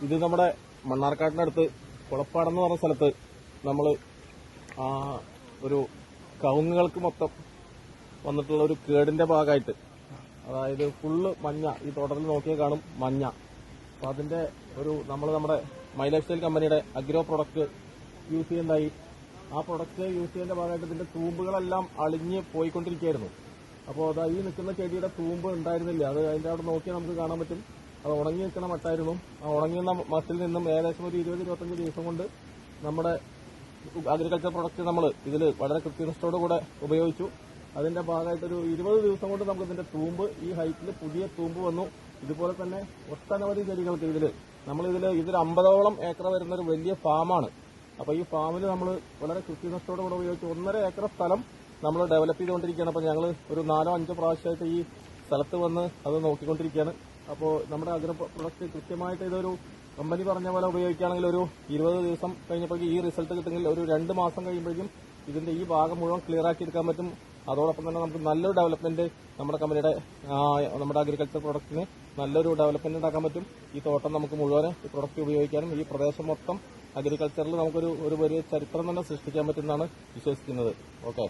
ഇത് നമ്മുടെ മണ്ണാർക്കാടിനടുത്ത് കുളപ്പാടെന്ന് പറഞ്ഞ സ്ഥലത്ത് നമ്മൾ ഒരു കവുങ്ങുകൾക്ക് മൊത്തം വന്നിട്ടുള്ള ഒരു കേടിന്റെ ഭാഗമായിട്ട്, അതായത് ഫുള്ള് മഞ്ഞ, ഈ തോട്ടത്തിൽ നോക്കിയാൽ കാണും മഞ്ഞ. അപ്പൊ അതിന്റെ നമ്മുടെ മൈ ലൈഫ് സ്റ്റൈൽ കമ്പനിയുടെ അഗ്രോ പ്രൊഡക്റ്റ് യൂസ് ചെയ്യുന്നതായി. ആ പ്രൊഡക്റ്റ് യൂസ് ചെയ്യുന്ന ഭാഗമായിട്ട് ഇതിന്റെ തൂമ്പുകളെല്ലാം അളിഞ്ഞ് പോയിക്കൊണ്ടിരിക്കുകയായിരുന്നു. അപ്പോൾ അത് ഈ നിൽക്കുന്ന ചെടിയുടെ തൂമ്പ് ഉണ്ടായിരുന്നില്ല. അത് അതിന്റെ അവിടെ നോക്കിയാൽ നമുക്ക് കാണാൻ പറ്റും. അത് ഉണങ്ങി നിൽക്കുന്ന മട്ടായിരുന്നു. ആ ഉണങ്ങിയ മട്ടിൽ നിന്നും ഏകദേശം ഒരു 20-25 ദിവസം കൊണ്ട് നമ്മുടെ അഗ്രികൾച്ചർ പ്രൊഡക്റ്റ് നമ്മൾ ഇതിൽ വളരെ കൃത്യനിഷ്ഠയോടുകൂടെ ഉപയോഗിച്ചു. അതിന്റെ ഭാഗമായിട്ട് ഒരു 20 ദിവസം കൊണ്ട് നമുക്ക് ഇതിന്റെ തൂമ്പ് ഈ ഹൈറ്റിൽ പുതിയ തൂമ്പ് വന്നു. ഇതുപോലെ തന്നെ ഒട്ടനവധി ചെടികൾക്ക് ഇതൊരു 50ഓളം ഏക്കർ വരുന്ന ഒരു വലിയ ഫാമാണ്. അപ്പൊ ഈ ഫാമിൽ നമ്മൾ വളരെ കൃത്യനിഷ്ഠയോടുകൂടെ ഉപയോഗിച്ച് 1.5 ഏക്കർ സ്ഥലം നമ്മൾ ഡെവലപ്പ് ചെയ്തുകൊണ്ടിരിക്കുകയാണ്. അപ്പൊ ഞങ്ങൾ ഒരു 4-5 പ്രാവശ്യമായിട്ട് ഈ സ്ഥലത്ത് വന്ന് അത് നോക്കിക്കൊണ്ടിരിക്കുകയാണ്. അപ്പോൾ നമ്മുടെ അഗ്രോ പ്രൊഡക്റ്റ് കൃത്യമായിട്ട് ഇതൊരു കമ്പനി പറഞ്ഞ പോലെ ഉപയോഗിക്കുകയാണെങ്കിൽ ഒരു 20 ദിവസം കഴിഞ്ഞപ്പോഴേക്കും ഈ റിസൾട്ട് കിട്ടുമെങ്കിൽ ഒരു 2 മാസം കഴിയുമ്പോഴേക്കും ഇതിന്റെ ഈ ഭാഗം മുഴുവൻ ക്ലിയർ ആക്കി എടുക്കാൻ പറ്റും. അതോടൊപ്പം തന്നെ നമുക്ക് നല്ലൊരു ഡെവലപ്മെന്റ് നമ്മുടെ അഗ്രികൾച്ചർ പ്രൊഡക്റ്റിന് നല്ലൊരു ഡെവലപ്മെന്റ് ഉണ്ടാക്കാൻ പറ്റും. ഈ തോട്ടം നമുക്ക് മുഴുവൻ ഈ പ്രൊഡക്റ്റ് ഉപയോഗിക്കാനും ഈ പ്രദേശം മൊത്തം അഗ്രികൾച്ചറിൽ നമുക്കൊരു വലിയ ചരിത്രം തന്നെ സൃഷ്ടിക്കാൻ പറ്റുമെന്നാണ് വിശ്വസിക്കുന്നത്. ഓക്കെ.